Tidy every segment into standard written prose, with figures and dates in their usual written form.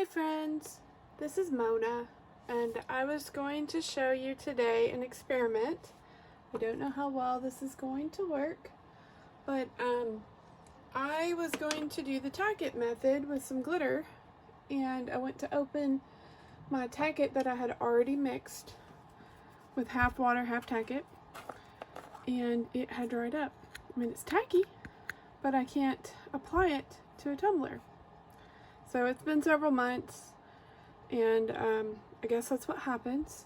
friends, this is Mona, and I was going to show you today an experiment. I don't know how well this is going to work, but I was going to do the Tack-It method with some glitter, and I went to open my Tack-It that I had already mixed with half water, half Tack-It, and it had dried up. I mean, it's tacky, but I can't apply it to a tumbler. So it's been several months, and I guess that's what happens.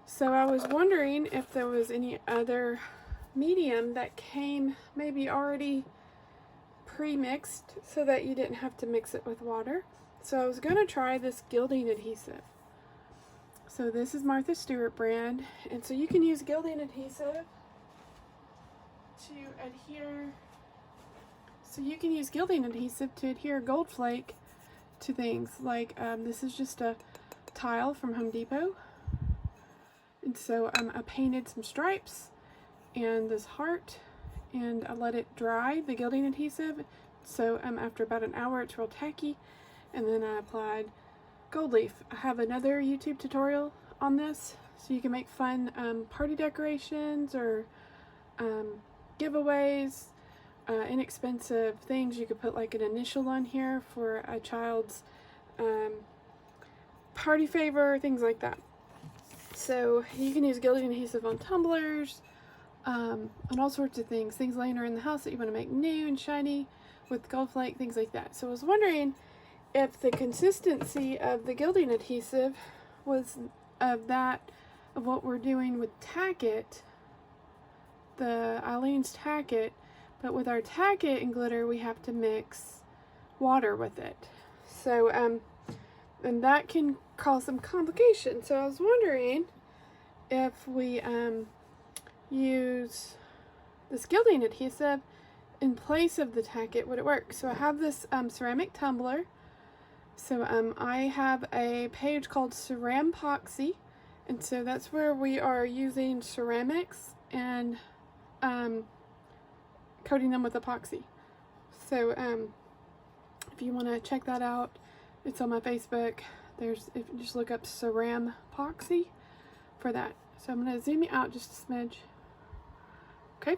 So I was wondering if there was any other medium that came maybe already pre-mixed so that you didn't have to mix it with water. So I was going to try this gilding adhesive. So this is Martha Stewart brand, and so you can use gilding adhesive to adhere. So you can use gilding adhesive to adhere gold flake to things like this is just a tile from Home Depot, and so I painted some stripes and this heart, and I let it dry, the gilding adhesive. So after about an hour it's real tacky, and then I applied gold leaf. I have another YouTube tutorial on this, so you can make fun party decorations or giveaways. Inexpensive things. You could put like an initial on here for a child's party favor, things like that. So you can use gilding adhesive on tumblers, on all sorts of things laying around the house that you want to make new and shiny with gold flake, things like that. So I was wondering if the consistency of the gilding adhesive was of what we're doing with Tack-It, the Eileen's Tack-It. But with our Tack-It and glitter, we have to mix water with it. So, and that can cause some complications. So I was wondering if we use this gilding adhesive in place of the Tack-It, would it work? So I have this ceramic tumbler. So I have a page called Cerampoxy, and so that's where we are using ceramics and coating them with epoxy. So if you want to check that out, it's on my Facebook. If you just look up Cerampoxy for that. So I'm going to zoom you out just a smidge. Okay,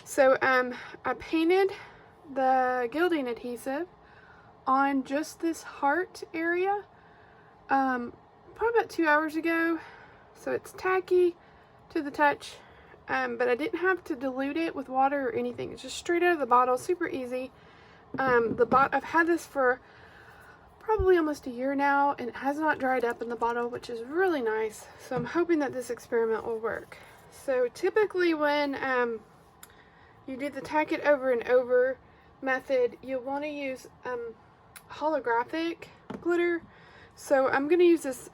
so I painted the gilding adhesive on just this heart area probably about 2 hours ago. So it's tacky to the touch. But I didn't have to dilute it with water or anything. It's just straight out of the bottle, super easy. I've had this for probably almost a year now, and it has not dried up in the bottle, which is really nice. So I'm hoping that this experiment will work. So typically when you do the Tack-It Over and Over method, you'll want to use holographic glitter. So I'm going to use this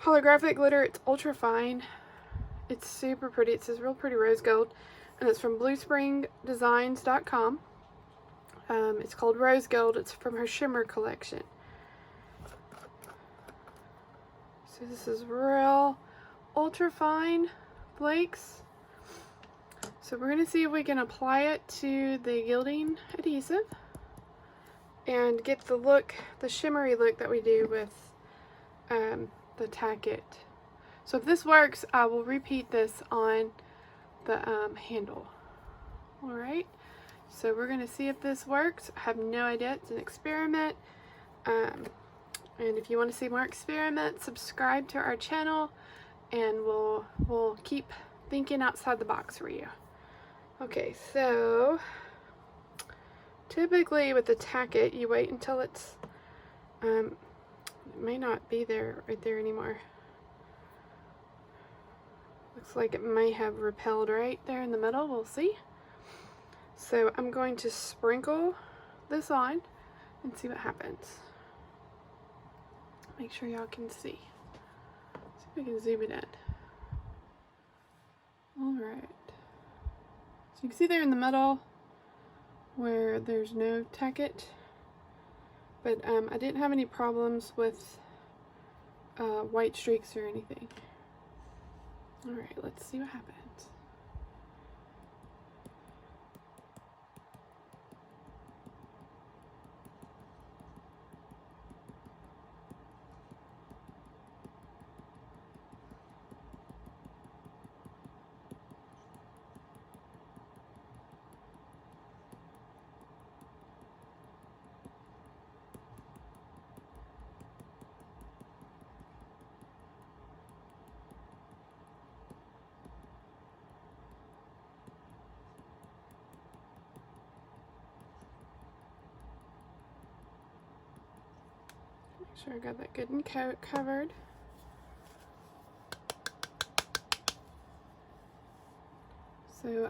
holographic glitter. It's ultra fine. It's super pretty. It says real pretty rose gold, and it's from bluespringdesigns.com. It's called Rose Gold. It's from her shimmer collection. So this is real ultra fine flakes. So we're going to see if we can apply it to the gilding adhesive and get the look, the shimmery look that we do with the Tack-It. So if this works, I will repeat this on the handle. Alright, so we're going to see if this works. I have no idea. It's an experiment. And if you want to see more experiments, subscribe to our channel, and we'll keep thinking outside the box for you. Okay, so typically with the Tack-It, you wait until it's it may not be there right there anymore. Looks like it may have repelled right there in the middle. We'll see. So I'm going to sprinkle this on and see what happens. Make sure y'all can see. See if we can zoom it in. Alright. So you can see there in the middle where there's no Tack-It. But I didn't have any problems with white streaks or anything. Alright, let's see what happens. Sure I got that good and covered. So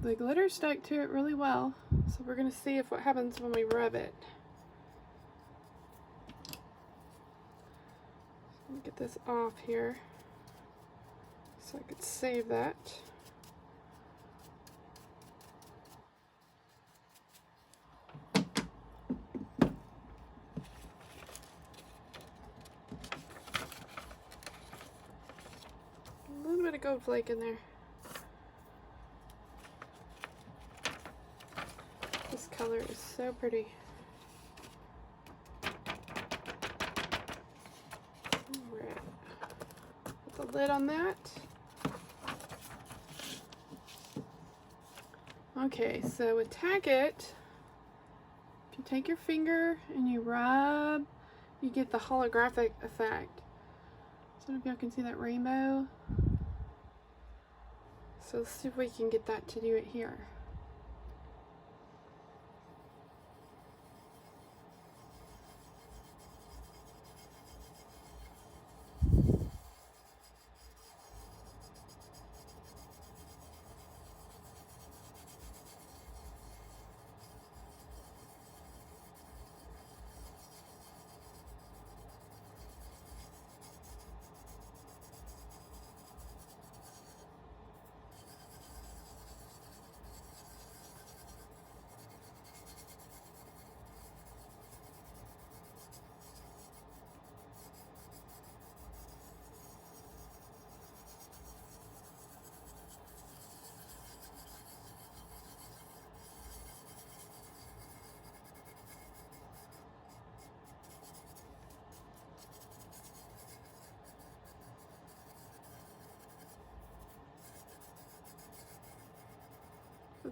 the glitter stuck to it really well, so we're going to see what happens when we rub it. So let me get this off here so I could save that. A little bit of gold flake in there. This color is so pretty. Alright. Put the lid on that. Okay, so with Tack-It, if you take your finger and you rub, you get the holographic effect. So I don't know if y'all can see that rainbow. So let's see if we can get that to do it here.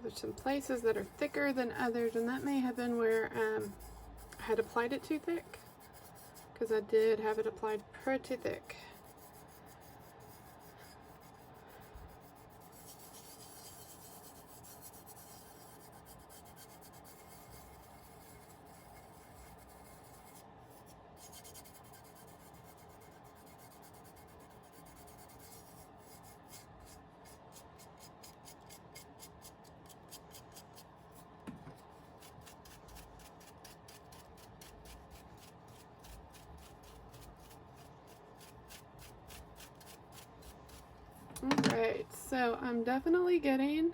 There's some places that are thicker than others, and that may have been where I had applied it too thick, because I did have it applied pretty thick. Alright, so I'm definitely getting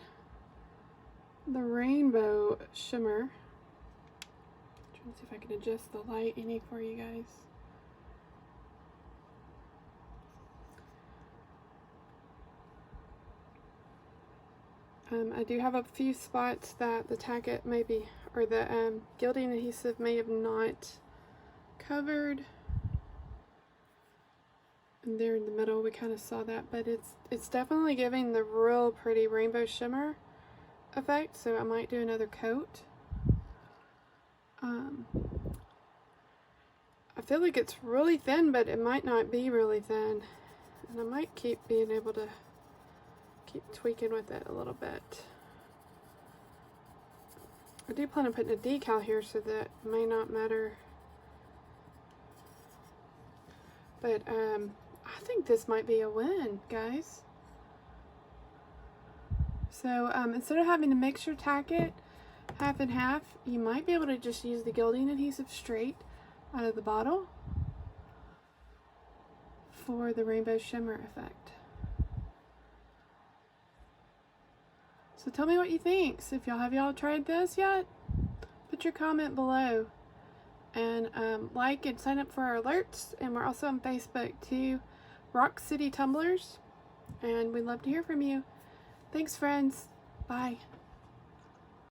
the rainbow shimmer. Trying to see if I can adjust the light any for you guys. I do have a few spots that the Tack-It maybe, or the gilding adhesive may have not covered. And there in the middle we kind of saw that, but it's definitely giving the real pretty rainbow shimmer effect, so I might do another coat. I feel like it's really thin, but it might not be really thin, and I might keep being able to keep tweaking with it a little bit. I do plan on putting a decal here, so that may not matter, but I think this might be a win, guys. So instead of having to mix your Tack-It half and half, you might be able to just use the gilding adhesive straight out of the bottle for the rainbow shimmer effect. So tell me what you think. So if y'all tried this yet, put your comment below, and like and sign up for our alerts. And we're also on Facebook too, rockcitytumblers, and we'd love to hear from you. Thanks, friends. Bye.